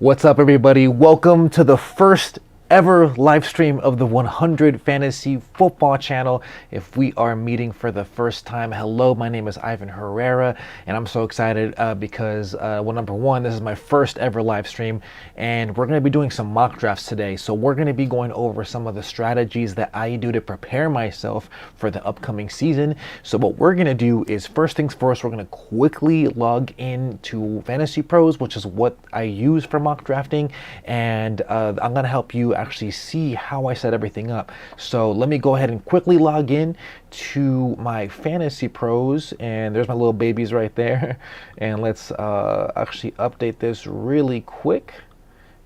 What's up, everybody? Welcome to the first ever live stream of the 100 Fantasy Football channel. If we are meeting for the first time, hello, my name is Ivan Herrera, and I'm so excited because, number one, this is my first ever live stream, and we're going to be doing some mock drafts today. So we're going to be going over some of the strategies that I do to prepare myself for the upcoming season. So what we're going to do is, first things first, we're going to quickly log into Fantasy Pros, which is what I use for mock drafting, and I'm going to help you actually see how I set everything up. So let me go ahead and quickly log in to my Fantasy Pros, and there's my little babies right there. And let's actually update this really quick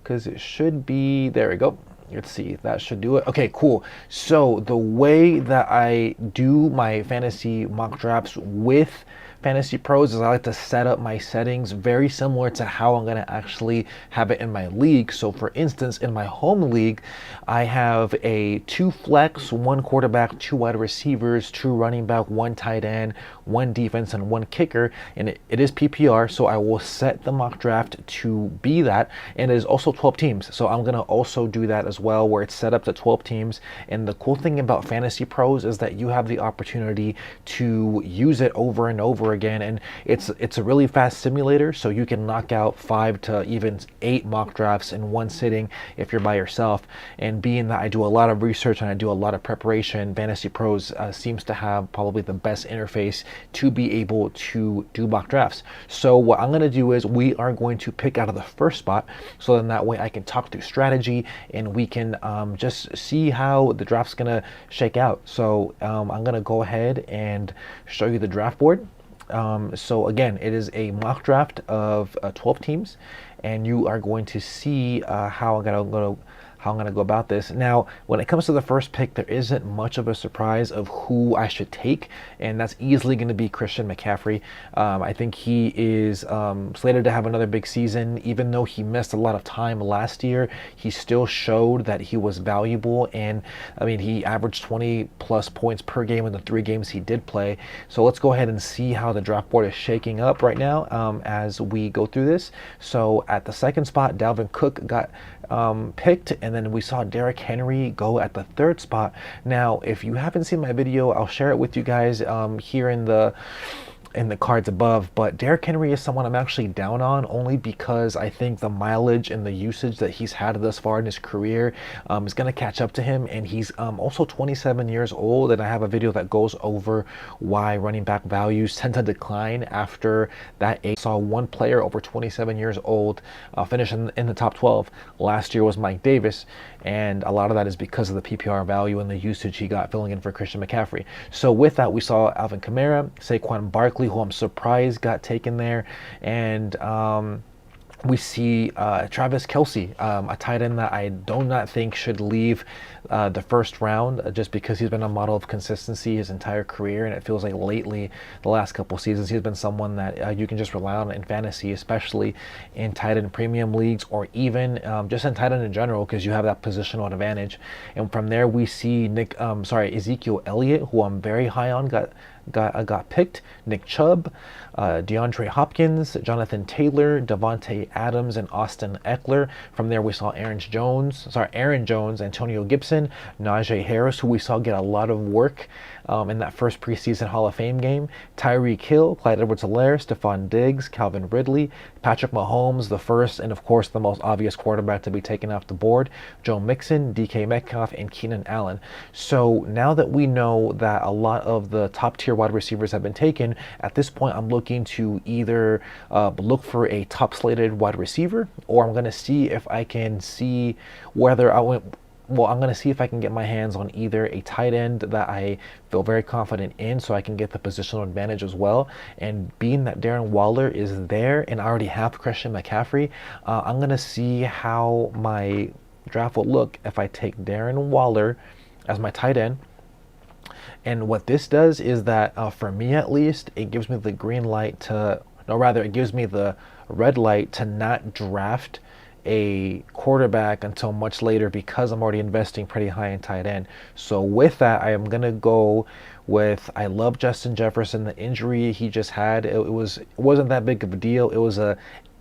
because it should be, there we go. Let's see, that should do it. Okay, cool. So the way that I do my fantasy mock drafts with Fantasy Pros is I like to set up my settings very similar to how I'm going to actually have it in my league. So for instance, in my home league, I have a 2 flex, 1 quarterback, 2 wide receivers, 2 running back, 1 tight end, 1 defense, and 1 kicker. And it is PPR, so I will set the mock draft to be that. And it is also 12 teams. So I'm going to also do that as well, where it's set up to 12 teams. And the cool thing about Fantasy Pros is that you have the opportunity to use it over and over again, and it's a really fast simulator, so you can knock out 5 to even 8 mock drafts in one sitting if you're by yourself. And being that I do a lot of research and I do a lot of preparation, Fantasy Pros seems to have probably the best interface to be able to do mock drafts. So what I'm going to do is we are going to pick out of the first spot, so then that way I can talk through strategy and we can just see how the draft's going to shake out. So I'm going to go ahead and show you the draft board. So again, it is a mock draft of 12 teams, and you are going to see how I'm going to go about this. Now, when it comes to the first pick, there isn't much of a surprise of who I should take, and that's easily going to be Christian McCaffrey. I think he is slated to have another big season. Even though he missed a lot of time last year, he still showed that he was valuable, and I mean, he averaged 20 plus points per game in the 3 games he did play. So let's go ahead and see how the draft board is shaking up right now as we go through this. So at the second spot, Dalvin Cook got picked, and then we saw Derrick Henry go at the 3rd spot. Now, if you haven't seen my video, I'll share it with you guys here in the cards above, but Derrick Henry is someone I'm actually down on, only because I think the mileage and the usage that he's had thus far in his career is going to catch up to him, and he's also 27 years old, and I have a video that goes over why running back values tend to decline after that age. I saw one player over 27 years old finish in the top 12. Last year was Mike Davis, and a lot of that is because of the PPR value and the usage he got filling in for Christian McCaffrey. So with that, we saw Alvin Kamara, Saquon Barkley, who I'm surprised got taken there, and we see Travis Kelce, a tight end that I do not think should leave the first round, just because he's been a model of consistency his entire career, and it feels like lately, the last couple seasons, he's been someone that you can just rely on in fantasy, especially in tight end premium leagues, or even just in tight end in general, because you have that positional advantage. And from there, we see Ezekiel Elliott, who I'm very high on, got picked. Nick Chubb, DeAndre Hopkins, Jonathan Taylor, Devontae Adams, and Austin Eckler. From there, we saw Aaron Jones, Antonio Gibson, Najee Harris, who we saw get a lot of work in that first preseason Hall of Fame game, Tyreek Hill, Clyde Edwards-Helaire, Stephon Diggs, Calvin Ridley, Patrick Mahomes, the first and of course the most obvious quarterback to be taken off the board, Joe Mixon, DK Metcalf, and Keenan Allen. So now that we know that a lot of the top tier wide receivers have been taken, at this point I'm looking to either look for a top slated wide receiver, or I'm going to see if I can see whether I'm going to see if I can get my hands on either a tight end that I feel very confident in, so I can get the positional advantage as well. And being that Darren Waller is there and I already have Christian McCaffrey, I'm going to see how my draft will look if I take Darren Waller as my tight end. And what this does is that, for me at least, it gives me the green light to, no, rather, it gives me the red light to not draft a quarterback until much later, because I'm already investing pretty high in tight end. So with that, I am going to go with, I love Justin Jefferson. The injury he just had, it wasn't that big of a deal. It was a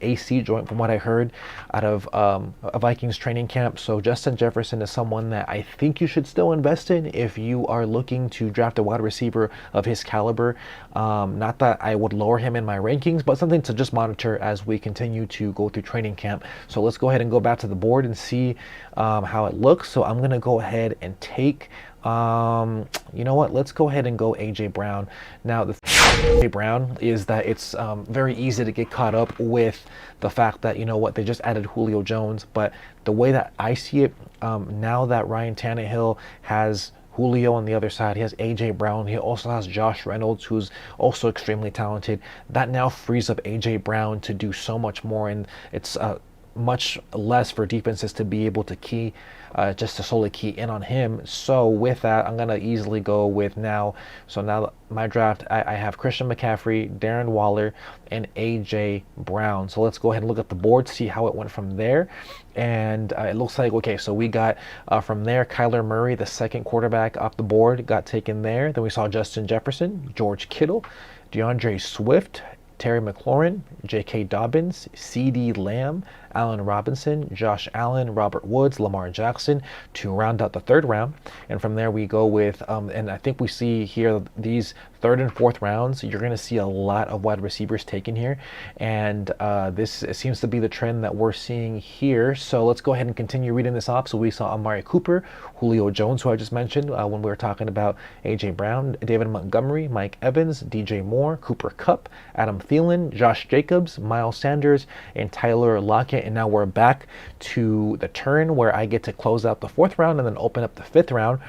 AC joint from what I heard out of a Vikings training camp. So Justin Jefferson is someone that I think you should still invest in if you are looking to draft a wide receiver of his caliber. Not that I would lower him in my rankings, but something to just monitor as we continue to go through training camp. So let's go ahead and go back to the board and see how it looks. So I'm going to go ahead and take, you know what, let's go ahead and go AJ Brown. Now the AJ Brown is that it's very easy to get caught up with the fact that, you know what, they just added Julio Jones. But the way that I see it, now that Ryan Tannehill has Julio on the other side, he has AJ Brown, he also has Josh Reynolds, who's also extremely talented. That now frees up AJ Brown to do so much more, and it's much less for defenses to be able to key, just to solely key in on him. So with that, I'm gonna easily go with now. So now my draft, I have Christian McCaffrey, Darren Waller, and AJ Brown. So let's go ahead and look at the board, see how it went from there. And it looks like, okay, so we got from there, Kyler Murray, the second quarterback off the board, got taken there. Then we saw Justin Jefferson, George Kittle, DeAndre Swift, Terry McLaurin, J.K. Dobbins, C.D. Lamb, Allen Robinson, Josh Allen, Robert Woods, Lamar Jackson to round out the third round. And from there we go with, and I think we see here these third and fourth rounds, you're going to see a lot of wide receivers taken here. And this seems to be the trend that we're seeing here. So let's go ahead and continue reading this off. So we saw Amari Cooper, Julio Jones, who I just mentioned when we were talking about A.J. Brown, David Montgomery, Mike Evans, DJ Moore, Cooper Kupp, Adam Thielen, Josh Jacobs, Miles Sanders, and Tyler Lockett. And now we're back to the turn where I get to close out the fourth round and then open up the fifth round.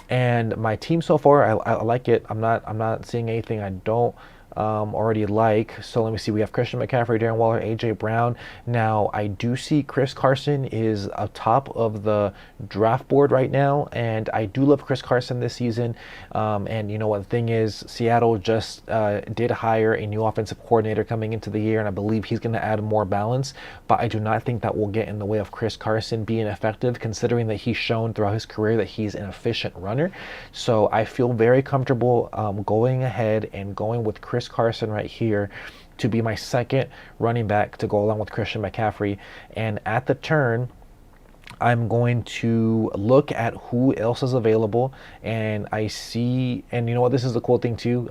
And my team so far, I like it. I'm not seeing anything I don't already like. So let me see. We have Christian McCaffrey, Darren Waller, AJ Brown. Now I do see Chris Carson is atop of the draft board right now, and I do love Chris Carson this season. And you know what, the thing is, Seattle just did hire a new offensive coordinator coming into the year, and I believe he's going to add more balance. But I do not think that will get in the way of Chris Carson being effective, considering that he's shown throughout his career that he's an efficient runner. So I feel very comfortable going ahead and going with Chris Carson right here to be my second running back to go along with Christian McCaffrey. And at the turn, I'm going to look at who else is available, and I see, and you know what, this is the cool thing too,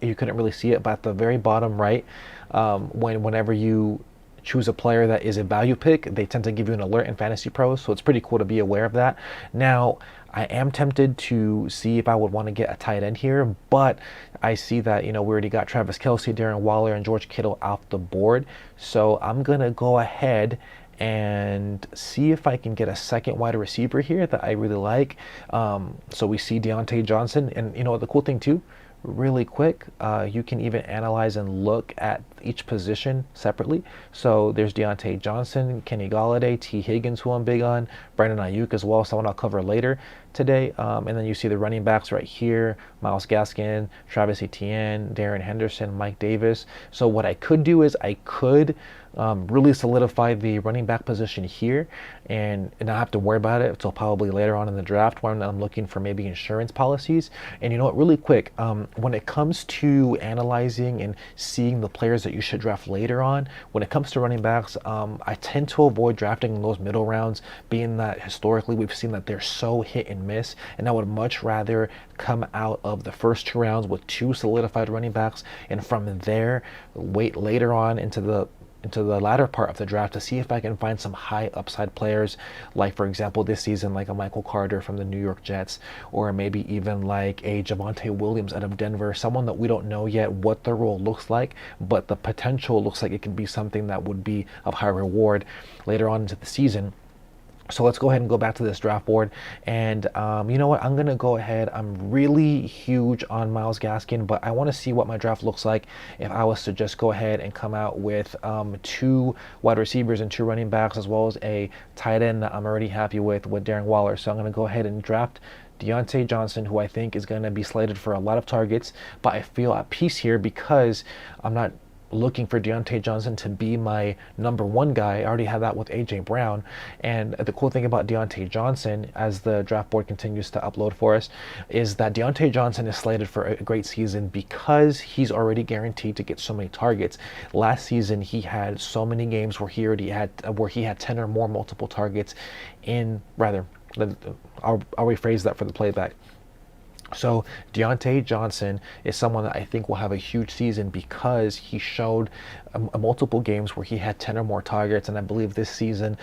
you couldn't really see it, but at the very bottom right, whenever you choose a player that is a value pick, they tend to give you an alert in Fantasy Pros, so it's pretty cool to be aware of that. Now, I am tempted to see if I would want to get a tight end here, but I see that, you know, we already got Travis Kelce, Darren Waller, and George Kittle off the board, so I'm going to go ahead and see if I can get a second wide receiver here that I really like. So we see Dionante Johnson, and you know, the cool thing too, really quick, you can even analyze and look at each position separately. So there's Dionante Johnson, Kenny Golladay, T. Higgins, who I'm big on, Brandon Ayuk as well, someone I'll cover later today. And then you see the running backs right here, Myles Gaskin, Travis Etienne, Darren Henderson, Mike Davis. So what I could do is I could really solidify the running back position here and not have to worry about it until probably later on in the draft when I'm looking for maybe insurance policies. And you know what, really quick, when it comes to analyzing and seeing the players that you should draft later on, when it comes to running backs, I tend to avoid drafting in those middle rounds, being that historically we've seen that they're so hit and miss, and I would much rather come out of the first two rounds with two solidified running backs, and from there wait later on into the latter part of the draft to see if I can find some high upside players, like for example this season, like a Michael Carter from the New York Jets, or maybe even like a Javonte Williams out of Denver, someone that we don't know yet what the role looks like, but the potential looks like it can be something that would be of high reward later on into the season. So let's go ahead and go back to this draft board, and you know what, I'm gonna go ahead. I'm really huge on Myles Gaskin, but I want to see what my draft looks like if I was to just go ahead and come out with two wide receivers and two running backs, as well as a tight end that I'm already happy with Darren Waller. So I'm gonna go ahead and draft Dionante Johnson, who I think is going to be slated for a lot of targets, but I feel at peace here because I'm not looking for Dionante Johnson to be my number one guy. I already had that with AJ Brown. And the cool thing about Dionante Johnson, as the draft board continues to upload for us, is that Dionante Johnson is slated for a great season because he's already guaranteed to get so many targets. Last season he had so many games where he had 10 or more multiple targets I'll rephrase that for the playback. So Dionante Johnson is someone that I think will have a huge season because he showed multiple games where he had 10 or more targets, and I believe this season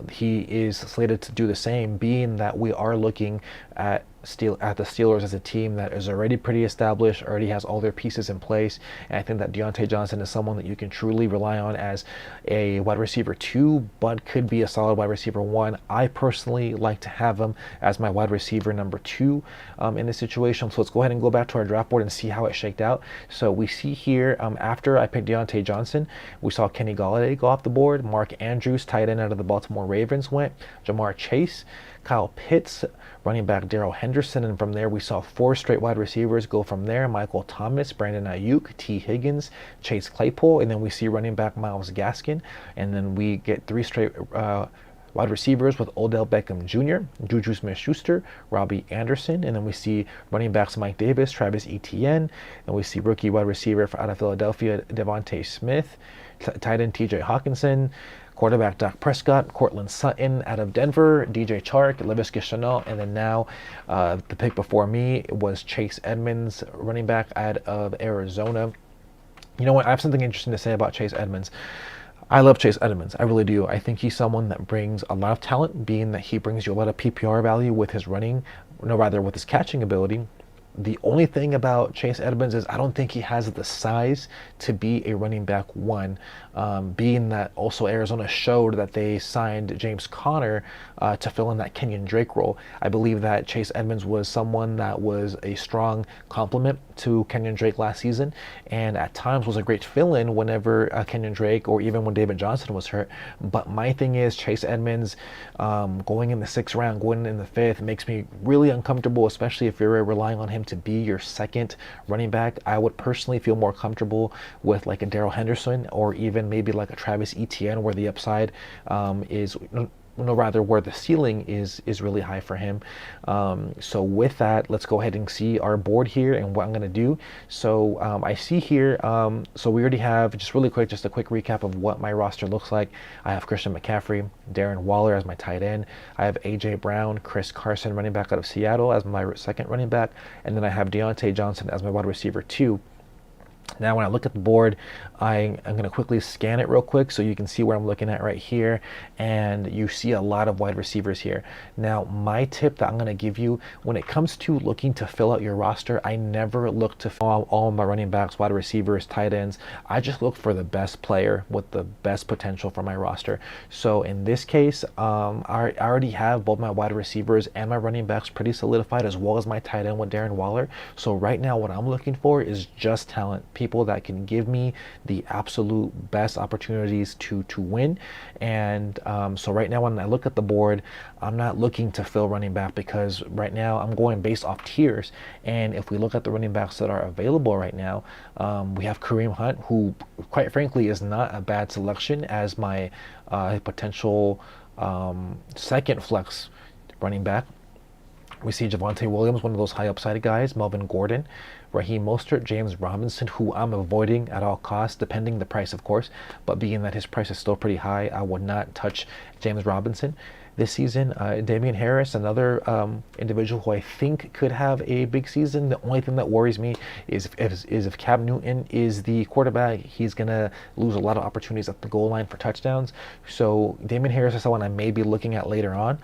he is slated to do the same, being that we are looking at the Steelers as a team that is already pretty established, already has all their pieces in place, and I think that Dionante Johnson is someone that you can truly rely on as a wide receiver 2, but could be a solid wide receiver 1. I personally like to have him as my wide receiver number 2 in this situation. So let's go ahead and go back to our draft board and see how it shaked out. So we see here, after I picked Dionante Johnson, we saw Kenny Golladay go off the board, Mark Andrews, tight end out of the Baltimore Ravens, went, Jamar Chase, Kyle Pitts, running back Darrell Henderson, and from there we saw 4 straight wide receivers go from there: Michael Thomas, Brandon Ayuk, T. Higgins, Chase Claypool, and then we see running back Myles Gaskin, and then we get 3 straight wide receivers with Odell Beckham Jr., Juju Smith-Schuster, Robbie Anderson, and then we see running backs Mike Davis, Travis Etienne, and we see rookie wide receiver out of Philadelphia Devontae Smith, tight end T.J. Hawkinson, quarterback Dak Prescott, Cortland Sutton out of Denver, DJ Chark, Laviska Shenault, and then now the pick before me was Chase Edmonds, running back out of Arizona. You know what? I have something interesting to say about Chase Edmonds. I love Chase Edmonds. I really do. I think he's someone that brings a lot of talent, being that he brings you a lot of PPR value with his with his catching ability. The only thing about Chase Edmonds is I don't think he has the size to be a running back 1, being that also Arizona showed that they signed James Conner to fill in that Kenyon Drake role. I believe that Chase Edmonds was someone that was a strong complement to Kenyon Drake last season, and at times was a great fill-in whenever Kenyon Drake or even when David Johnson was hurt. But my thing is Chase Edmonds going in the 6th round, going in the 5th, makes me really uncomfortable, especially if you're relying on him to be your second running back. I would personally feel more comfortable with like a Darrell Henderson or even maybe like a Travis Etienne, where the upside where the ceiling is really high for him. So with that, let's go ahead and see our board here and what I'm going to do. So I see here, so we already have, just a quick recap of what my roster looks like. I have Christian McCaffrey, Darren Waller as my tight end. I have AJ Brown, Chris Carson, running back out of Seattle, as my second running back. And then I have Dionante Johnson as my wide receiver 2. Now when I look at the board, I'm going to quickly scan it real quick so you can see where I'm looking at right here, and you see a lot of wide receivers here. Now my tip that I'm going to give you when it comes to looking to fill out your roster, I never look to fill all my running backs, wide receivers, tight ends. I just look for the best player with the best potential for my roster. So in this case, I already have both my wide receivers and my running backs pretty solidified, as well as my tight end with Darren Waller. So right now what I'm looking for is just talent, people that can give me the absolute best opportunities to win. And so right now when I look at the board, I'm not looking to fill running back, because right now I'm going based off tiers. And if we look at the running backs that are available right now, we have Kareem Hunt, who quite frankly is not a bad selection as my potential second flex running back. We see Javonte Williams, one of those high upside guys, Melvin Gordon, Raheem Mostert, James Robinson, who I'm avoiding at all costs, depending the price, of course. But being that his price is still pretty high, I would not touch James Robinson this season. Damian Harris, another individual who I think could have a big season. The only thing that worries me is if Cam Newton is the quarterback, he's going to lose a lot of opportunities at the goal line for touchdowns. So Damian Harris is someone I may be looking at later on.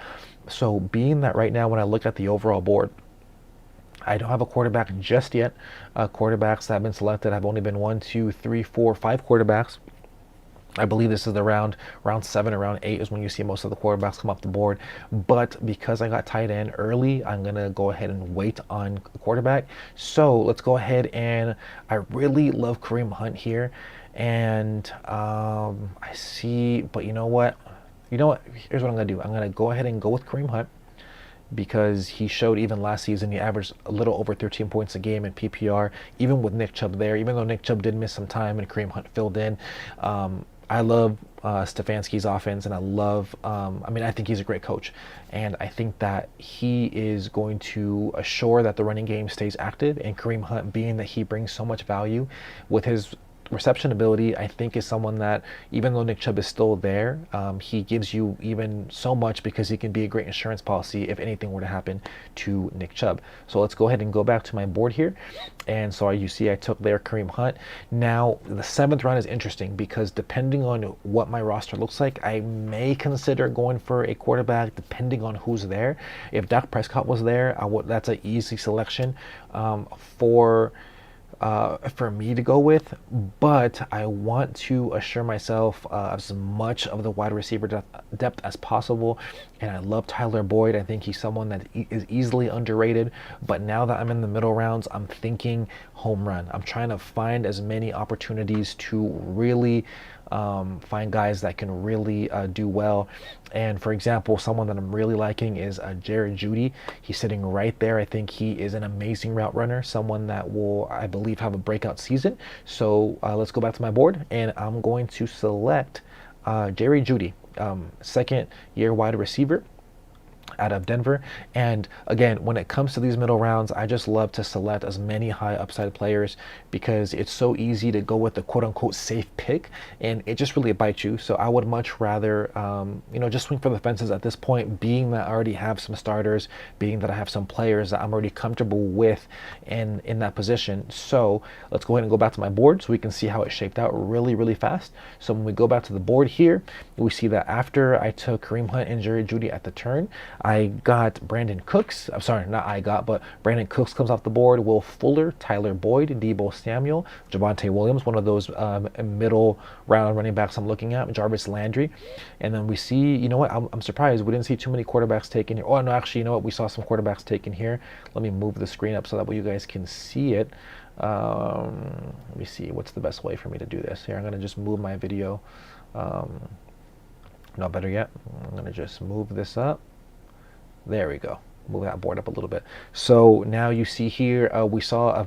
So being that right now when I look at the overall board, I don't have a quarterback just yet. Quarterbacks that have been selected have only been 1, 2, 3, 4, 5 quarterbacks. I believe this is the round 7 or round 8 is when you see most of the quarterbacks come off the board. But because I got tight end early, I'm going to go ahead and wait on quarterback. So let's go ahead, and I really love Kareem Hunt here. And I see, but you know what? Here's what I'm going to do. I'm going to go ahead and go with Kareem Hunt. because he showed even last season he averaged a little over 13 points a game in PPR, even with Nick Chubb there. Even though Nick Chubb did miss some time and Kareem Hunt filled in, I love Stefanski's offense, and I love. I think he's a great coach, and I think that he is going to assure that the running game stays active. And Kareem Hunt, being that he brings so much value with his reception ability, I think is someone that, even though Nick Chubb is still there, he gives you even so much because he can be a great insurance policy if anything were to happen to Nick Chubb. So let's go ahead and go back to my board here. And so you see I took there Kareem Hunt. Now the 7th round is interesting because depending on what my roster looks like, I may consider going for a quarterback depending on who's there. If Dak Prescott was there, that's an easy selection for me to go with, but I want to assure myself as much of the wide receiver depth as possible. And I love Tyler Boyd. I think he's someone that is easily underrated, but now that I'm in the middle rounds, I'm thinking home run. I'm trying to find as many opportunities to really find guys that can really do well. And for example, someone that I'm really liking is Jerry Jeudy. He's sitting right there. I think he is an amazing route runner, someone that will, I believe, have a breakout season. So let's go back to my board, and I'm going to select Jerry Jeudy, 2nd year wide receiver out of Denver. And again, when it comes to these middle rounds, I just love to select as many high upside players because it's so easy to go with the quote unquote safe pick, and it just really bites you. So I would much rather just swing for the fences at this point, being that I already have some starters, being that I have some players that I'm already comfortable with in that position. So let's go ahead and go back to my board so we can see how it shaped out really fast. So when we go back to the board here, we see that after I took Kareem Hunt and Jerry Jeudy at the turn, I got Brandon Cooks. I'm sorry, not I got, but Brandon Cooks comes off the board. Will Fuller, Tyler Boyd, Deebo Samuel, Javonte Williams, one of those middle round running backs I'm looking at, Jarvis Landry. And then we see, you know what, I'm surprised we didn't see too many quarterbacks taken here. Oh, no, actually, you know what, we saw some quarterbacks taken here. Let me move the screen up so that way you guys can see it. Let me see, what's the best way for me to do this here? I'm going to just move my video. No, better yet, I'm going to just move this up. There we go. Move that board up a little bit. So now you see here, we saw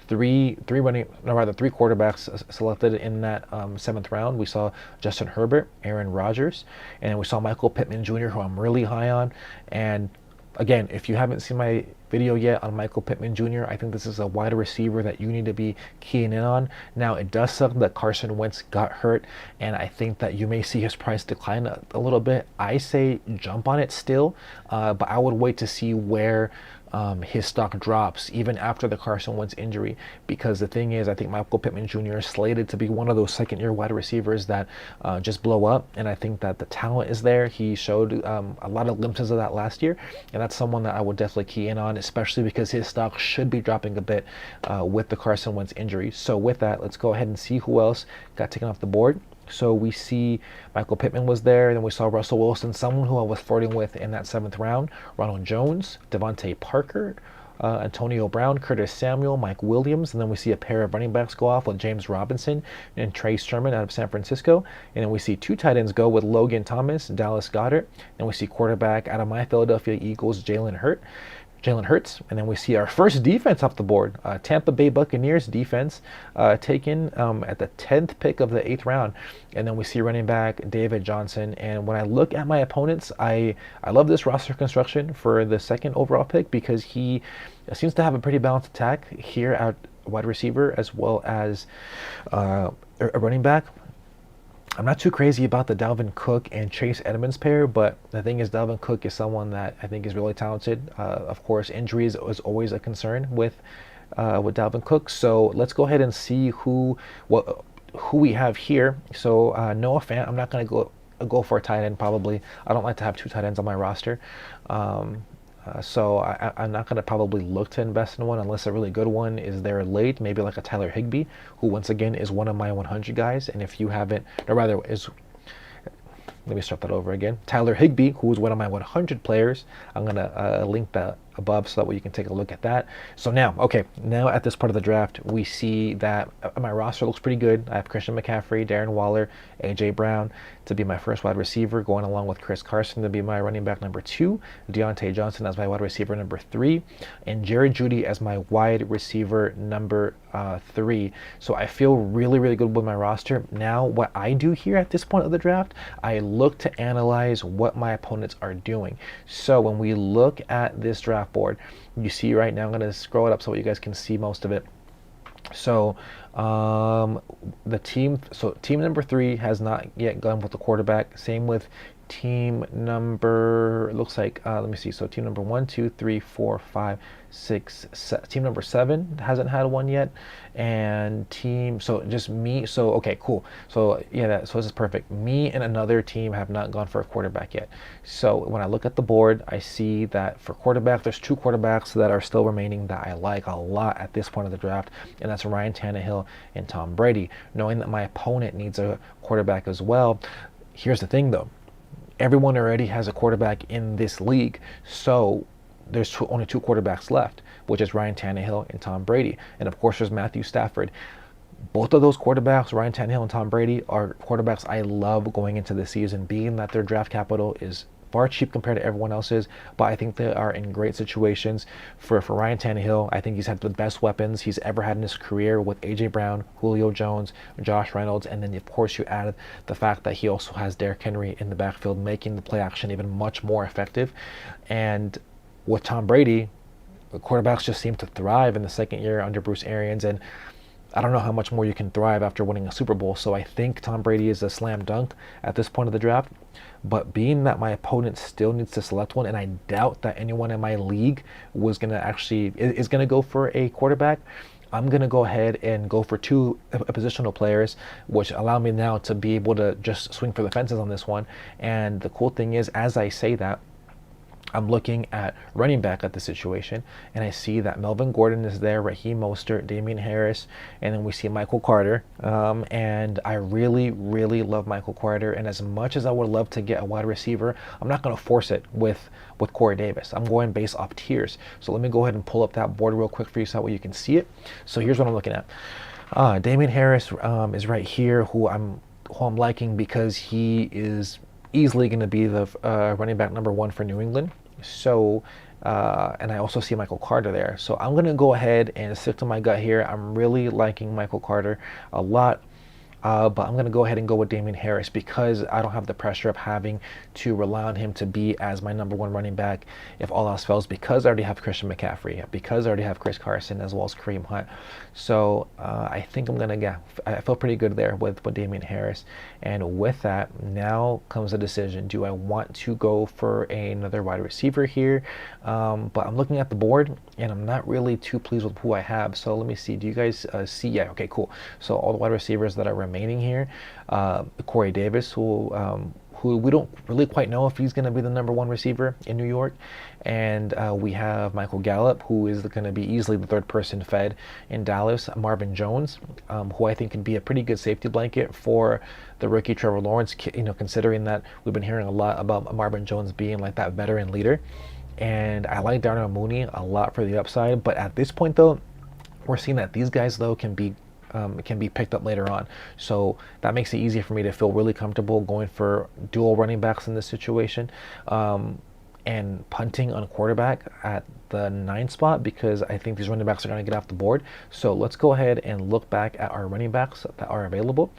three quarterbacks selected in that 7th round. We saw Justin Herbert, Aaron Rodgers, and we saw Michael Pittman Jr., who I'm really high on. And again, if you haven't seen my video yet on Michael Pittman Jr., I think this is a wide receiver that you need to be keying in on. Now, it does suck that Carson Wentz got hurt, and I think that you may see his price decline a little bit. I say jump on it still, but I would wait to see where his stock drops even after the Carson Wentz injury, because the thing is, I think Michael Pittman Jr. is slated to be one of those 2nd-year wide receivers that just blow up, and I think that the talent is there. He showed a lot of glimpses of that last year, and that's someone that I would definitely key in on, especially because his stock should be dropping a bit with the Carson Wentz injury. So with that, let's go ahead and see who else got taken off the board. So we see Michael Pittman was there, and then we saw Russell Wilson, someone who I was flirting with in that 7th round, Ronald Jones, Devontae Parker, Antonio Brown, Curtis Samuel, Mike Williams, and then we see a pair of running backs go off with James Robinson and Trey Sermon out of San Francisco, and then we see 2 tight ends go with Logan Thomas, Dallas Goedert, and we see quarterback out of my Philadelphia Eagles, Jalen Hurts, and then we see our first defense off the board, Tampa Bay Buccaneers defense, taken at the 10th pick of the 8th round, and then we see running back David Johnson. And when I look at my opponents, I love this roster construction for the 2nd overall pick because he seems to have a pretty balanced attack here at wide receiver as well as a running back. I'm not too crazy about the Dalvin Cook and Chase Edmonds pair, but the thing is, Dalvin Cook is someone that I think is really talented. Of course, injuries is always a concern with Dalvin Cook. So let's go ahead and see who we have here. So Noah Fant, I'm not going to go for a tight end probably. I don't like to have 2 tight ends on my roster. So I'm not going to probably look to invest in one unless a really good one is there late, maybe like a Tyler Higbee, who once again is one of my 100 guys. And if you haven't, or rather is, let me start that over again. Tyler Higbee, who is one of my 100 players. I'm going to link that above so that way you can take a look at that. So now, okay, now at this part of the draft, we see that my roster looks pretty good. I have Christian McCaffrey, Darren Waller, A.J. Brown to be my first wide receiver, going along with Chris Carson to be my running back number 2, Dionante Johnson as my wide receiver number 3, and Jerry Jeudy as my wide receiver number 3. So I feel really, really good with my roster. Now, what I do here at this point of the draft, I look to analyze what my opponents are doing. So when we look at this draft board, you see right now, I'm going to scroll it up so you guys can see most of it. So team number 3 has not yet gone with the quarterback. Same with team number, it looks like, let me see. So team number 1, 2, 3, 4, 5, 6, team number 7 hasn't had one yet. And so just me. So, okay, cool. So yeah, so this is perfect. Me and another team have not gone for a quarterback yet. So when I look at the board, I see that for quarterback, there's 2 quarterbacks that are still remaining that I like a lot at this point of the draft. And that's Ryan Tannehill and Tom Brady. Knowing that my opponent needs a quarterback as well. Here's the thing though. Everyone already has a quarterback in this league, so there's only 2 quarterbacks left, which is Ryan Tannehill and Tom Brady. And of course, there's Matthew Stafford. Both of those quarterbacks, Ryan Tannehill and Tom Brady, are quarterbacks I love going into the season, being that their draft capital is far cheap compared to everyone else's, but I think they are in great situations. For Ryan Tannehill, I think he's had the best weapons he's ever had in his career with A.J. Brown, Julio Jones, Josh Reynolds, and then of course you add the fact that he also has Derrick Henry in the backfield, making the play action even much more effective. And with Tom Brady, the quarterbacks just seem to thrive in the second year under Bruce Arians, and I don't know how much more you can thrive after winning a Super Bowl. So I think Tom Brady is a slam dunk at this point of the draft. But being that my opponent still needs to select one, and I doubt that anyone in my league is going to go for a quarterback, I'm going to go ahead and go for 2 positional players, which allow me now to be able to just swing for the fences on this one. And the cool thing is, as I say that, I'm looking at running back at the situation, and I see that Melvin Gordon is there, Raheem Mostert, Damian Harris, and then we see Michael Carter. And I really, really love Michael Carter. And as much as I would love to get a wide receiver, I'm not going to force it with Corey Davis. I'm going based off tiers. So let me go ahead and pull up that board real quick for you so that way you can see it. So here's what I'm looking at. Damian Harris is right here, who I'm liking because he is easily going to be the running back number 1 for New England. So, and I also see Michael Carter there. So I'm going to go ahead and stick to my gut here. I'm really liking Michael Carter a lot. But I'm going to go ahead and go with Damian Harris because I don't have the pressure of having to rely on him to be as my number 1 running back if all else fails, because I already have Christian McCaffrey, because I already have Chris Carson as well as Kareem Hunt. So I think I'm going to, I feel pretty good there with Damian Harris. And with that, now comes the decision. Do I want to go for another wide receiver here? But I'm looking at the board and I'm not really too pleased with who I have. So let me see. Do you guys see? Yeah, okay, cool. So all the wide receivers that are remaining here, Corey Davis, who we don't really quite know if he's going to be the number 1 receiver in New York. And we have Michael Gallup, who is going to be easily the 3rd person fed in Dallas. Marvin Jones, who I think can be a pretty good safety blanket for the rookie Trevor Lawrence, considering that we've been hearing a lot about Marvin Jones being like that veteran leader. And I like Darnell Mooney a lot for the upside. But at this point, though, we're seeing that these guys, though, can be picked up later on. So that makes it easier for me to feel really comfortable going for dual running backs in this situation, and punting on quarterback at the 9th spot, because I think these running backs are going to get off the board. So let's go ahead and look back at our running backs that are available.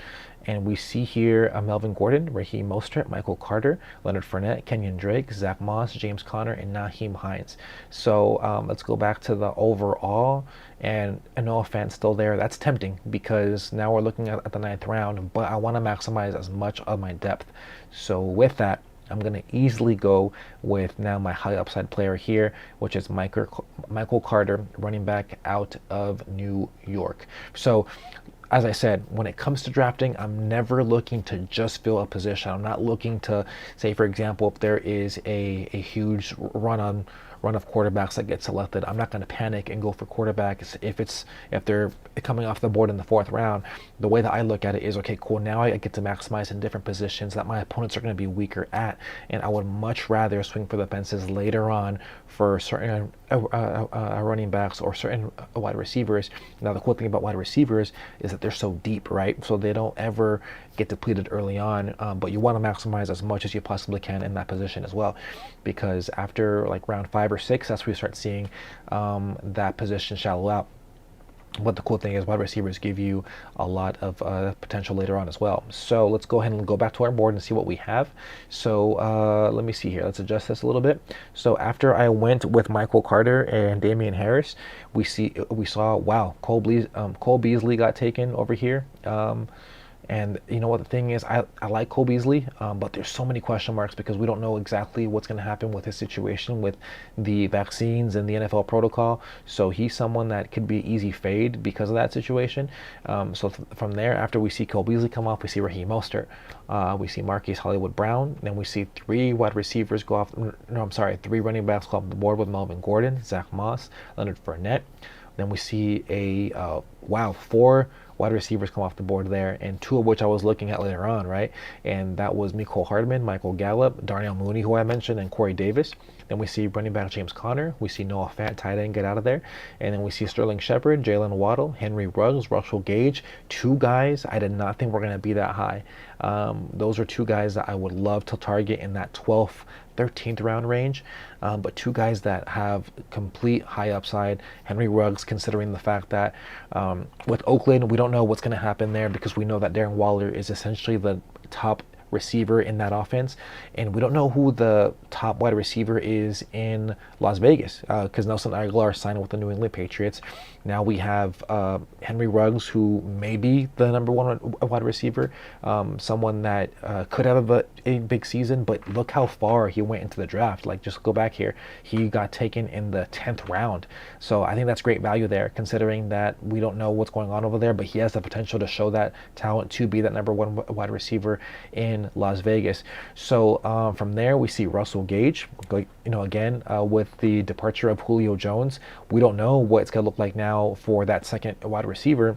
And we see here Melvin Gordon, Raheem Mostert, Michael Carter, Leonard Fournette, Kenyon Drake, Zach Moss, James Conner, and Nyheim Hines. So let's go back to the overall. And no offense, still there. That's tempting because now we're looking at the 9th round, but I want to maximize as much of my depth. So with that, I'm going to easily go with now my high upside player here, which is Michael Carter, running back out of New York. So as I said, when it comes to drafting, I'm never looking to just fill a position. I'm not looking to say, for example, if there is a huge run of quarterbacks that get selected, I'm not going to panic and go for quarterbacks if they're coming off the board in the 4th round. The way that I look at it is, okay, cool, now I get to maximize in different positions that my opponents are going to be weaker at, and I would much rather swing for the fences later on for certain running backs or certain wide receivers. Now, the cool thing about wide receivers is that they're so deep, right? So they don't ever get depleted early on, but you want to maximize as much as you possibly can in that position as well, because after like round 5 or 6, that's where you start seeing that position shallow out. But the cool thing is wide receivers give you a lot of potential later on as well. So let's go ahead and go back to our board and see what we have. So let me see here. Let's adjust this a little bit. So after I went with Michael Carter and Damian Harris, we saw, wow, Cole Beasley got taken over here. And you know what the thing is, I like Cole Beasley, but there's so many question marks because we don't know exactly what's going to happen with his situation with the vaccines and the NFL protocol. So he's someone that could be easy fade because of that situation. So from there, after we see Cole Beasley come off, we see Raheem Mostert. We see Marquise Hollywood Brown. Then we see 3 wide receivers go off. No, I'm sorry, 3 running backs go off the board with Melvin Gordon, Zach Moss, Leonard Fournette. Then we see 4 wide receivers come off the board there, and 2 of which I was looking at later on, right? And that was Mecole Hardman, Michael Gallup, Darnell Mooney, who I mentioned, and Corey Davis. Then we see running back James Conner. We see Noah Fant, tight end, get out of there. And then we see Sterling Shepard, Jalen Waddle, Henry Ruggs, Russell Gage. 2 guys I did not think were going to be that high. Those are 2 guys that I would love to target in that 12th, 13th round range, but 2 guys that have complete high upside. Henry Ruggs, considering the fact that with Oakland, we don't know what's going to happen there because we know that Darren Waller is essentially the top receiver in that offense, and we don't know who the top wide receiver is in Las Vegas because Nelson Aguilar signed with the New England Patriots. Now we have Henry Ruggs, who may be the number 1 wide receiver, someone that could have a big season, but look how far he went into the draft. Like, just go back here. He got taken in the 10th round. So I think that's great value there, considering that we don't know what's going on over there, but he has the potential to show that talent to be that number 1 wide receiver in Las Vegas. So from there, we see Russell Gage. Again, with the departure of Julio Jones, we don't know what it's going to look like now for that second wide receiver,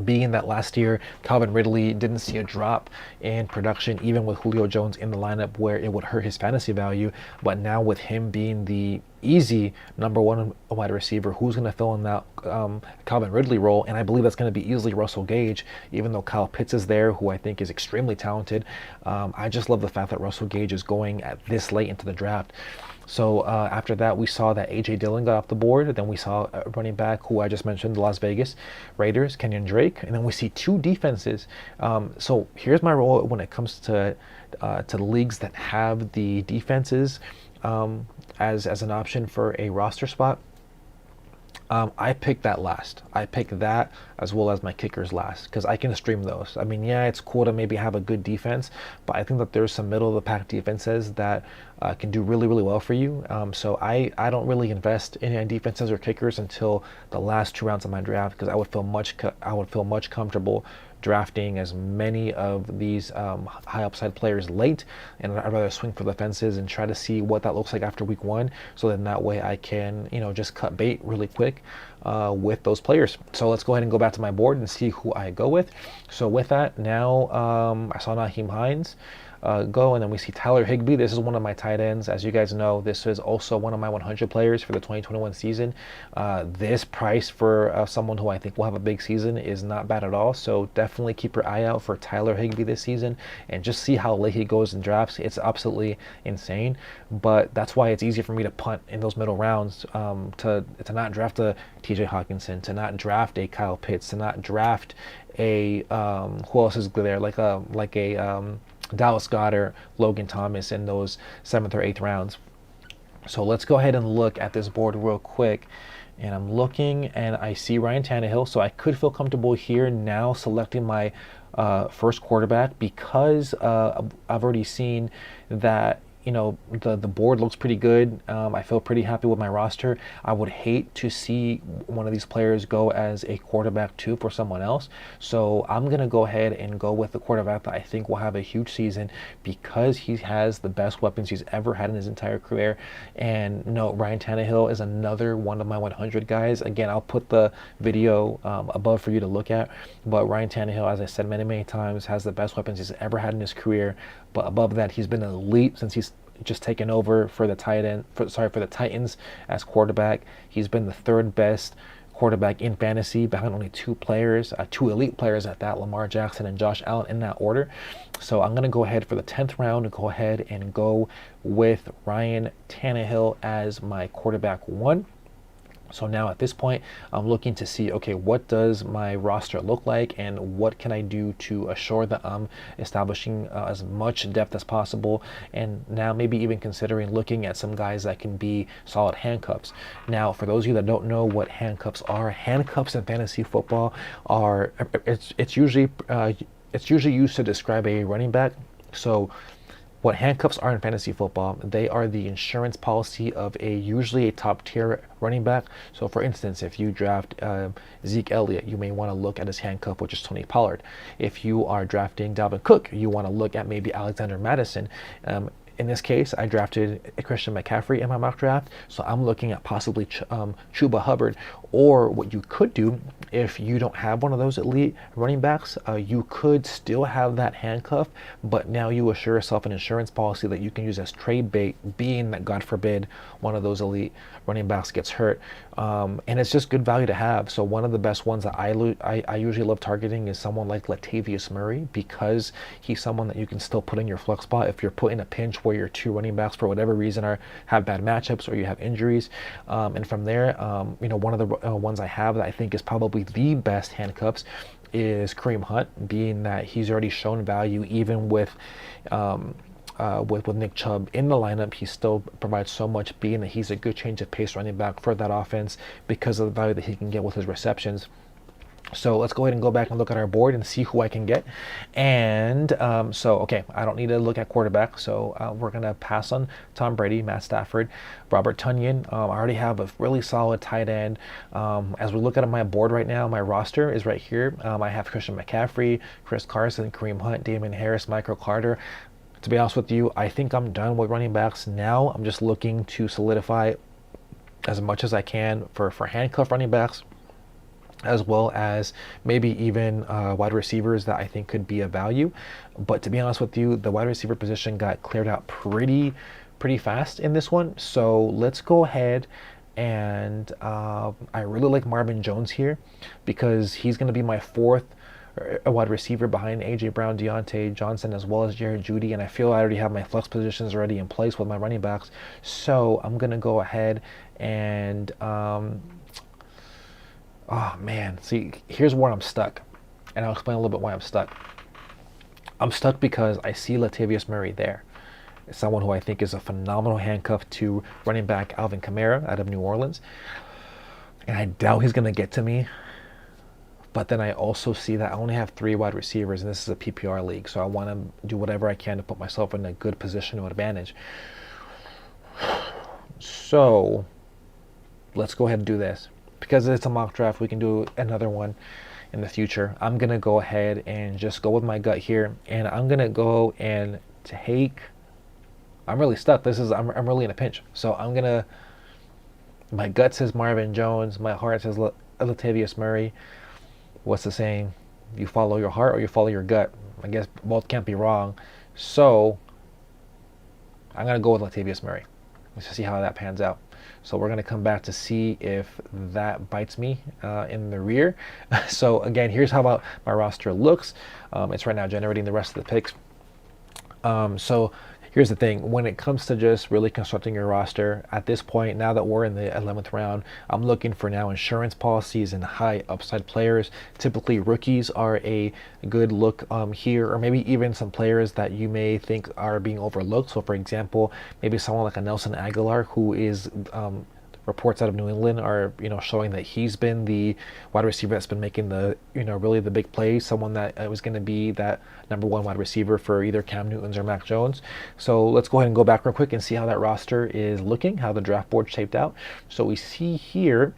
being that last year Calvin Ridley didn't see a drop in production even with Julio Jones in the lineup where it would hurt his fantasy value. But now with him being the easy number 1 wide receiver, who's going to fill in that Calvin Ridley role? And I believe that's going to be easily Russell Gage, even though Kyle Pitts is there, who I think is extremely talented. I just love the fact that Russell Gage is going at this late into the draft. So after that, we saw that A.J. Dillon got off the board. Then we saw a running back who I just mentioned, the Las Vegas Raiders, Kenyon Drake. And then we see 2 defenses. So here's my role when it comes to leagues that have the defenses as an option for a roster spot. I picked that last. I picked that as well as my kickers last because I can stream those. I mean, yeah, it's cool to maybe have a good defense, but I think that there's some middle of the pack defenses that can do really, really well for you. So I don't really invest in defenses or kickers until the last 2 rounds of my draft because I would feel much comfortable drafting as many of these high upside players late, and I'd rather swing for the fences and try to see what that looks like after week 1, so then that way I can just cut bait really quick with those players. So let's go ahead and go back to my board and see who I go with. So with that, now I saw Nyheim Hines go, and then we see Tyler Higbee. This is one of my tight ends. As you guys know, this is also one of my 100 players for the 2021 season. This price for someone who I think will have a big season is not bad at all. So definitely keep your eye out for Tyler Higbee this season and just see how late he goes in drafts. It's absolutely insane, but that's why it's easy for me to punt in those middle rounds, to not draft a TJ Hawkinson, to not draft a Kyle Pitts, to not draft a who else is there, like a Dallas Goedert, Logan Thomas in those 7th or 8th rounds. So let's go ahead and look at this board real quick. And I'm looking and I see Ryan Tannehill. So I could feel comfortable here now selecting my first quarterback because I've already seen that the board looks pretty good. I feel pretty happy with my roster. I would hate to see one of these players go as a quarterback two for someone else. So I'm going to go ahead and go with the quarterback that I think will have a huge season because he has the best weapons he's ever had in his entire career. And no, Ryan Tannehill is another one of my 100 guys. Again, I'll put the video above for you to look at. But Ryan Tannehill, as I said many times, has the best weapons he's ever had in his career. But above that, he's been elite since he's just taken over for the for the Titans as quarterback. He's been the third best quarterback in fantasy behind only two elite players at that, Lamar Jackson and Josh Allen, in that order. So I'm going to go ahead for the 10th round and go ahead and go with Ryan Tannehill as my quarterback one. So now at this point, I'm looking to see, okay, what does my roster look like and what can I do to assure that I'm establishing as much depth as possible, and now maybe even considering looking at some guys that can be solid handcuffs. Now, for those of you that don't know what handcuffs are, handcuffs in fantasy football are, it's usually used to describe a running back. So what handcuffs are in fantasy football, they are the insurance policy of usually a top tier running back. So for instance, if you draft Zeke Elliott, you may want to look at his handcuff, which is Tony Pollard. If you are drafting Dalvin Cook, you want to look at maybe Alexander Madison. In this case, I drafted Christian McCaffrey in my mock draft, so I'm looking at possibly Chuba Hubbard. Or what you could do, if you don't have one of those elite running backs, you could still have that handcuff, but now you assure yourself an insurance policy that you can use as trade bait, being that, God forbid, one of those elite running backs gets hurt. And it's just good value to have. So one of the best ones that I usually love targeting is someone like Latavius Murray, because he's someone that you can still put in your flex spot if you're put in a pinch where your two running backs for whatever reason have bad matchups or you have injuries. And from there, one of the ones I have that I think is probably the best handcuffs is Kareem Hunt, being that he's already shown value even with Nick Chubb in the lineup. He still provides so much, being that he's a good change of pace running back for that offense because of the value that he can get with his receptions. So let's go ahead and go back and look at our board and see who I can get. And okay, I don't need to look at quarterback. So we're going to pass on Tom Brady, Matt Stafford, Robert Tonyan. I already have a really solid tight end. As we look at my board right now, my roster is right here. I have Christian McCaffrey, Chris Carson, Kareem Hunt, Damon Harris, Michael Carter. To be honest with you, I think I'm done with running backs now. I'm just looking to solidify as much as I can for handcuff running backs, as well as maybe even wide receivers that I think could be of value. But to be honest with you, the wide receiver position got cleared out pretty fast in this one. So let's go ahead and I really like Marvin Jones here because he's going to be my fourth wide receiver behind A.J. Brown, Dionante Johnson, as well as Jared Jeudy, and I feel I already have my flex positions already in place with my running backs. So I'm going to go ahead and oh man, see, here's where I'm stuck, and I'll explain a little bit why I'm stuck. I'm stuck because I see Latavius Murray there. It's someone who I think is a phenomenal handcuff to running back Alvin Kamara out of New Orleans, and I doubt he's going to get to me. But then I also see that I only have 3 wide receivers, and this is a PPR league, so I want to do whatever I can to put myself in a good position to advantage. So let's go ahead and do this. Because it's a mock draft, we can do another one in the future. I'm going to go ahead and just go with my gut here. And I'm going to go and take... I'm really stuck. I'm really in a pinch. So I'm going to... My gut says Marvin Jones. My heart says Latavius Murray. What's the saying? You follow your heart or you follow your gut? I guess both can't be wrong. So I'm going to go with Latavius Murray. Let's see how that pans out. So we're going to come back to see if that bites me in the rear. So again, here's how my roster looks. It's right now generating the rest of the picks. So here's the thing. When it comes to just really constructing your roster, at this point, now that we're in the 11th round, I'm looking for now insurance policies and high upside players. Typically, rookies are a good look here, or maybe even some players that you may think are being overlooked. So for example, maybe someone like a Nelson Aguilar, who is reports out of New England are, showing that he's been the wide receiver that's been making the, really the big plays, someone that was going to be that number one wide receiver for either Cam Newton's or Mac Jones. So let's go ahead and go back real quick and see how that roster is looking, how the draft board shaped out. So we see here,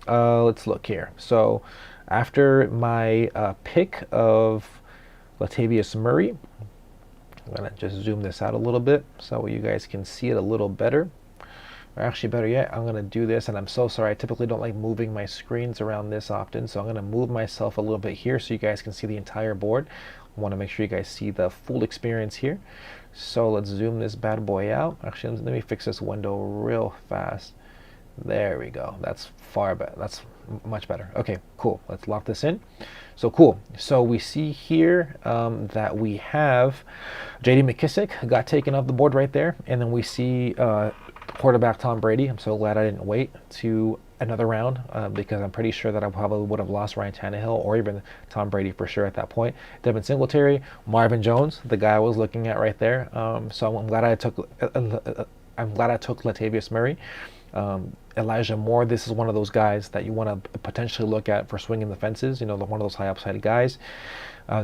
let's look here. So after my pick of Latavius Murray, I'm going to just zoom this out a little bit so you guys can see it a little better. Or actually, better yet, I'm going to do this, and I'm so sorry. I typically don't like moving my screens around this often, so I'm going to move myself a little bit here so you guys can see the entire board. I want to make sure you guys see the full experience here. So let's zoom this bad boy out. Actually, let me fix this window real fast. There we go. That's far better. That's much better. Okay, cool. Let's lock this in. So cool. So we see here that we have J.D. McKissick got taken off the board right there, and then we see quarterback Tom Brady. I'm so glad I didn't wait to another round because I'm pretty sure that I probably would have lost Ryan Tannehill or even Tom Brady for sure at that point. Devin Singletary, Marvin Jones, the guy I was looking at right there. So I'm glad I took Latavius Murray. Elijah Moore, this is one of those guys that you want to potentially look at for swinging the fences, one of those high upside guys.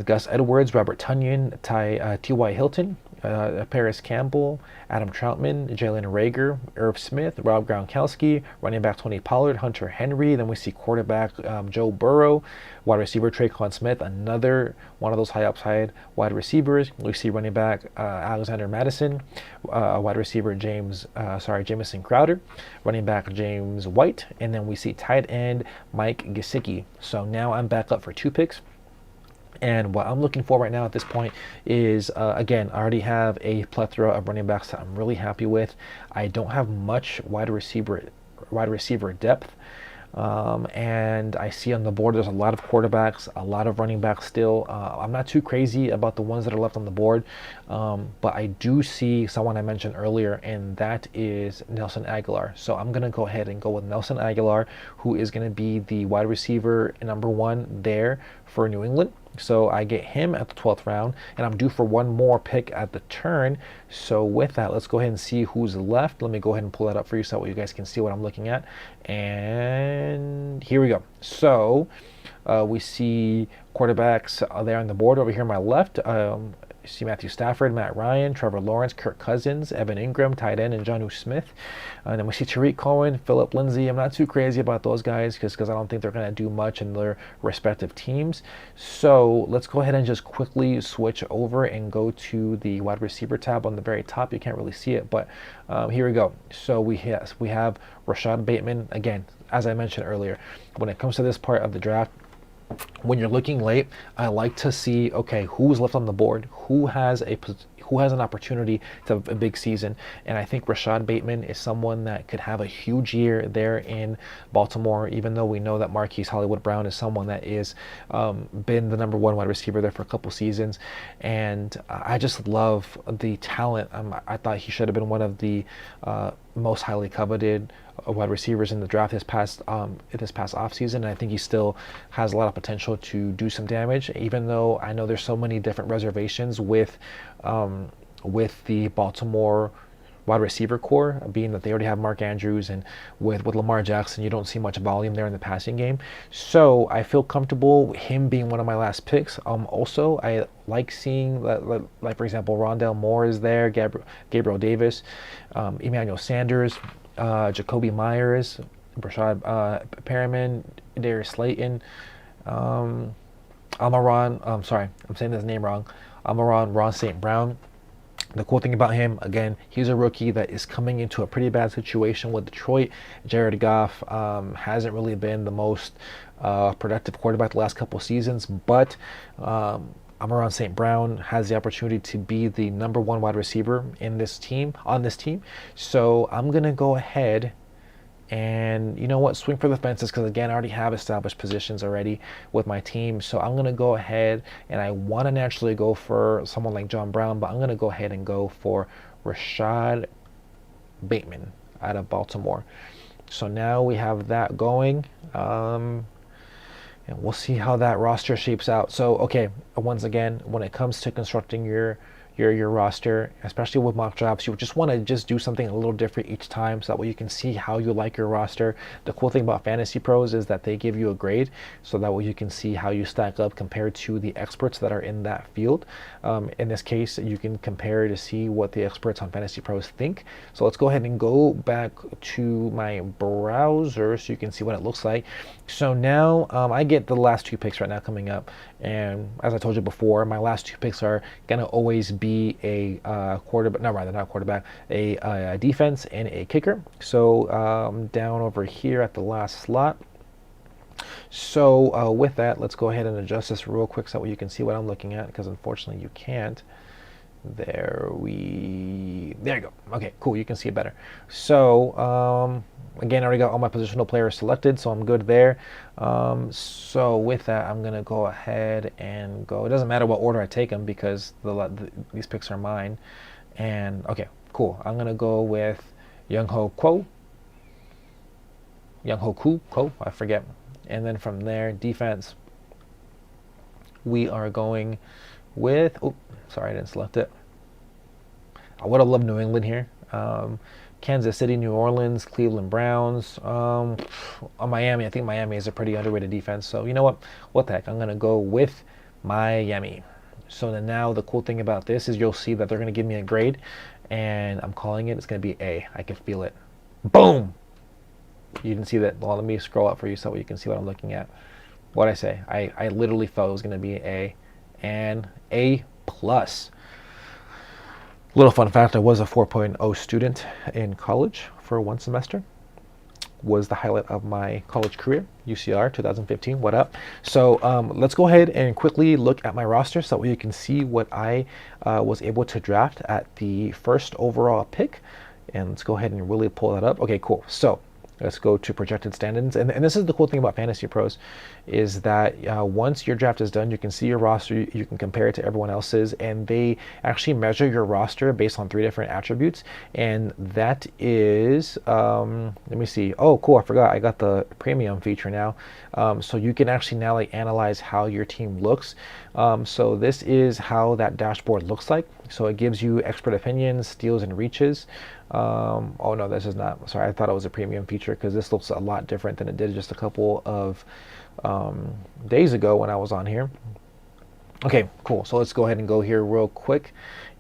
Gus Edwards, Robert Tonyan, T.Y. Hilton, Paris Campbell, Adam Troutman, Jalen Reagor, Irv Smith, Rob Gronkowski, running back Tony Pollard, Hunter Henry. Then we see quarterback Joe Burrow, wide receiver Traquan Smith, another one of those high upside wide receivers. We see running back Alexander Madison, wide receiver Jamison Crowder, running back James White, and then we see tight end Mike Gesicki. So now I'm back up for 2 picks. And what I'm looking for right now at this point is, again, I already have a plethora of running backs that I'm really happy with. I don't have much wide receiver depth. And I see on the board there's a lot of quarterbacks, a lot of running backs still. I'm not too crazy about the ones that are left on the board, but I do see someone I mentioned earlier, and that is Nelson Aguilar. So I'm going to go ahead and go with Nelson Aguilar, who is going to be the wide receiver number 1 there for New England. So I get him at the 12th round, and I'm due for one more pick at the turn. So with that, let's go ahead and see who's left. Let me go ahead and pull that up for you so you guys can see what I'm looking at. And here we go. So we see quarterbacks there on the board over here on my left. You see Matthew Stafford, Matt Ryan, Trevor Lawrence, Kirk Cousins, Evan Ingram, tight end, and Jonnu Smith. And then we see Tariq Cohen, Philip Lindsay. I'm not too crazy about those guys because I don't think they're going to do much in their respective teams. So let's go ahead and just quickly switch over and go to the wide receiver tab on the very top. You can't really see it, but here we go. So we have Rashad Bateman. Again, as I mentioned earlier, when it comes to this part of the draft, when you're looking late, I like to see, okay, who's left on the board, who has an opportunity to have a big season. And I think Rashad Bateman is someone that could have a huge year there in Baltimore, even though we know that Marquise Hollywood Brown is someone that is been the number 1 wide receiver there for a couple seasons. And I just love the talent. I thought he should have been one of the most highly coveted wide receivers in the draft this past offseason, and I think he still has a lot of potential to do some damage, even though I know there's so many different reservations with the Baltimore wide receiver core, being that they already have Mark Andrews, and with Lamar Jackson, you don't see much volume there in the passing game. So I feel comfortable him being one of my last picks. Also, I like seeing like for example, Rondale Moore is there, Gabriel Davis, Emmanuel Sanders, Jacoby Myers, Brashad Perriman, Darius Slayton, I'm saying his name wrong. Ron St. Brown. The cool thing about him, again, he's a rookie that is coming into a pretty bad situation with Detroit. Jared Goff hasn't really been the most productive quarterback the last couple seasons, but Amon-Ra St. Brown has the opportunity to be the number 1 wide receiver on this team. So I'm going to go ahead and, you know what, swing for the fences, because again, I already have established positions already with my team. So I'm going to go ahead, and I want to naturally go for someone like John Brown, but I'm going to go ahead and go for Rashad Bateman out of Baltimore. So now we have that going. And we'll see how that roster shapes out. So, okay, once again, when it comes to constructing your your roster, especially with mock drafts. You just want to just do something a little different each time, so that way you can see how you like your roster. The cool thing about Fantasy Pros is that they give you a grade, so that way you can see how you stack up compared to the experts that are in that field. In this case, you can compare to see what the experts on Fantasy Pros think. So let's go ahead and go back to my browser so you can see what it looks like. So now I get the last 2 picks right now coming up, and as I told you before, my last 2 picks are gonna always be a quarterback. No, rather not quarterback, a defense and a kicker. So down over here at the last slot. So with that, let's go ahead and adjust this real quick so that you can see what I'm looking at, because unfortunately you can't. There you go. Okay, cool, you can see it better. So again, I already got all my positional players selected, so I'm good there. So with that, I'm gonna go ahead and go. It doesn't matter what order I take them, because these picks are mine. And okay, cool, I'm gonna go with Young Ho Koo, I forget. And then from there, defense, we are going with, oh, sorry, I didn't select it. I would have loved New England here. Kansas City, New Orleans, Cleveland Browns, Miami. I think Miami is a pretty underrated defense. So you know what the heck, I'm going to go with Miami. So then now the cool thing about this is you'll see that they're going to give me a grade, and I'm calling it, it's going to be A. I can feel it. Boom! You didn't see that. Well, let me scroll up for you so you can see what I'm looking at. What I say, I literally felt it was going to be A, and A+. Little fun fact, I was a 4.0 student in college for 1 semester. Was the highlight of my college career. UCR 2015, what up? So let's go ahead and quickly look at my roster so that you can see what I was able to draft at the first overall pick. And let's go ahead and really pull that up. Okay, cool. So let's go to projected standings. And this is the cool thing about Fantasy Pros, is that once your draft is done, you can see your roster, you can compare it to everyone else's, and they actually measure your roster based on 3 different attributes. And that is, let me see. Oh, cool, I forgot. I got the premium feature now. So you can actually now like analyze how your team looks. So this is how that dashboard looks like. So it gives you expert opinions, steals, and reaches. Oh no, this is not. Sorry, I thought it was a premium feature, because this looks a lot different than it did just a couple of days ago when I was on here. Okay, cool. So let's go ahead and go here real quick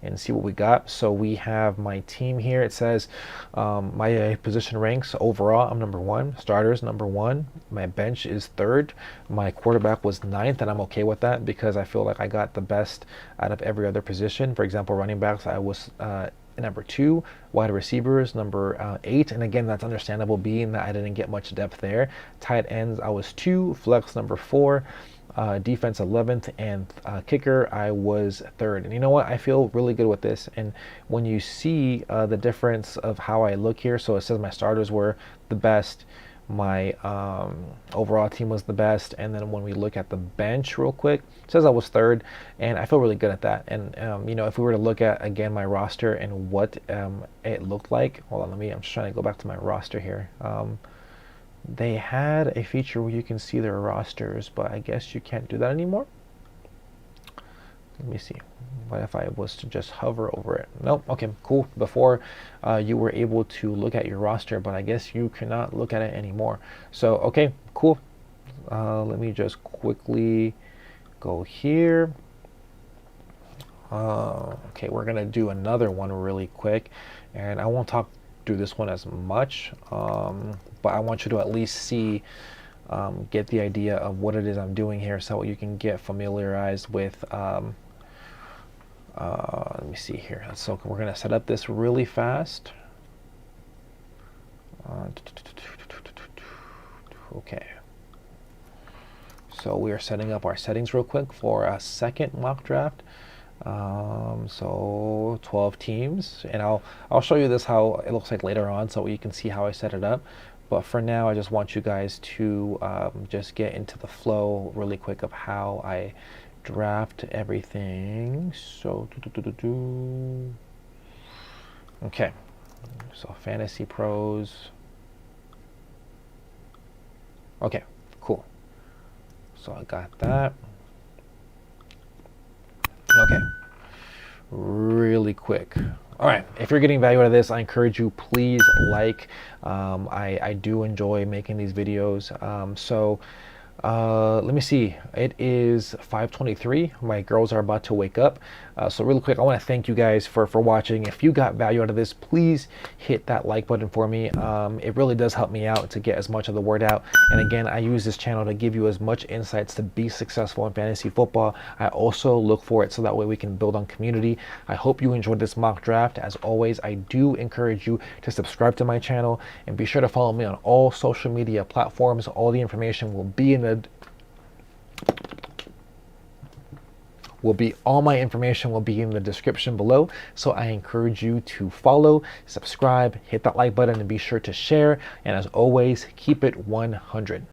and see what we got. So we have my team here. It says my position ranks overall, I'm number 1. Starters, number 1. My bench is 3rd. My quarterback was 9th, and I'm okay with that because I feel like I got the best out of every other position. For example, running backs, I was number 2. Wide receivers, number 8, and again, that's understandable being that I didn't get much depth there. Tight ends, I was 2. Flex, number 4. Defense 11th, and kicker I was 3rd. And you know what, I feel really good with this. And when you see the difference of how I look here, so it says my starters were the best, my overall team was the best, and then when we look at the bench real quick, it says I was 3rd, and I feel really good at that. And you know, if we were to look at again my roster and what it looked like, hold on, I'm just trying to go back to my roster here. They had a feature where you can see their rosters, but I guess you can't do that anymore. Let me see. What if I was to just hover over it? Nope. Okay, cool. Before you were able to look at your roster, but I guess you cannot look at it anymore. So, okay, cool. Let me just quickly go here. Okay, we're going to do another one really quick, and I won't talk through this one as much, but I want you to at least see, get the idea of what it is I'm doing here, so you can get familiarized with. Let me see here. So we're going to set up this really fast. Okay. So we are setting up our settings real quick for a second mock draft. So 12 teams, and I'll show you this how it looks like later on, so you can see how I set it up. But for now, I just want you guys to just get into the flow really quick of how I draft everything. So okay, so Fantasy Pros. Okay, cool. So I got that. Okay. really quick. All right, if you're getting value out of this, I encourage you, please like. I do enjoy making these videos. Let me see. It is 5:23. My girls are about to wake up. So really quick, I want to thank you guys for watching. If you got value out of this, please hit that like button for me. It really does help me out to get as much of the word out. And again, I use this channel to give you as much insights to be successful in fantasy football. I also look for it so that way we can build on community. I hope you enjoyed this mock draft. As always, I do encourage you to subscribe to my channel and be sure to follow me on all social media platforms. All the information will be in the all my information will be in the description below. So I encourage you to follow, subscribe, hit that like button, and be sure to share. And as always, keep it 100.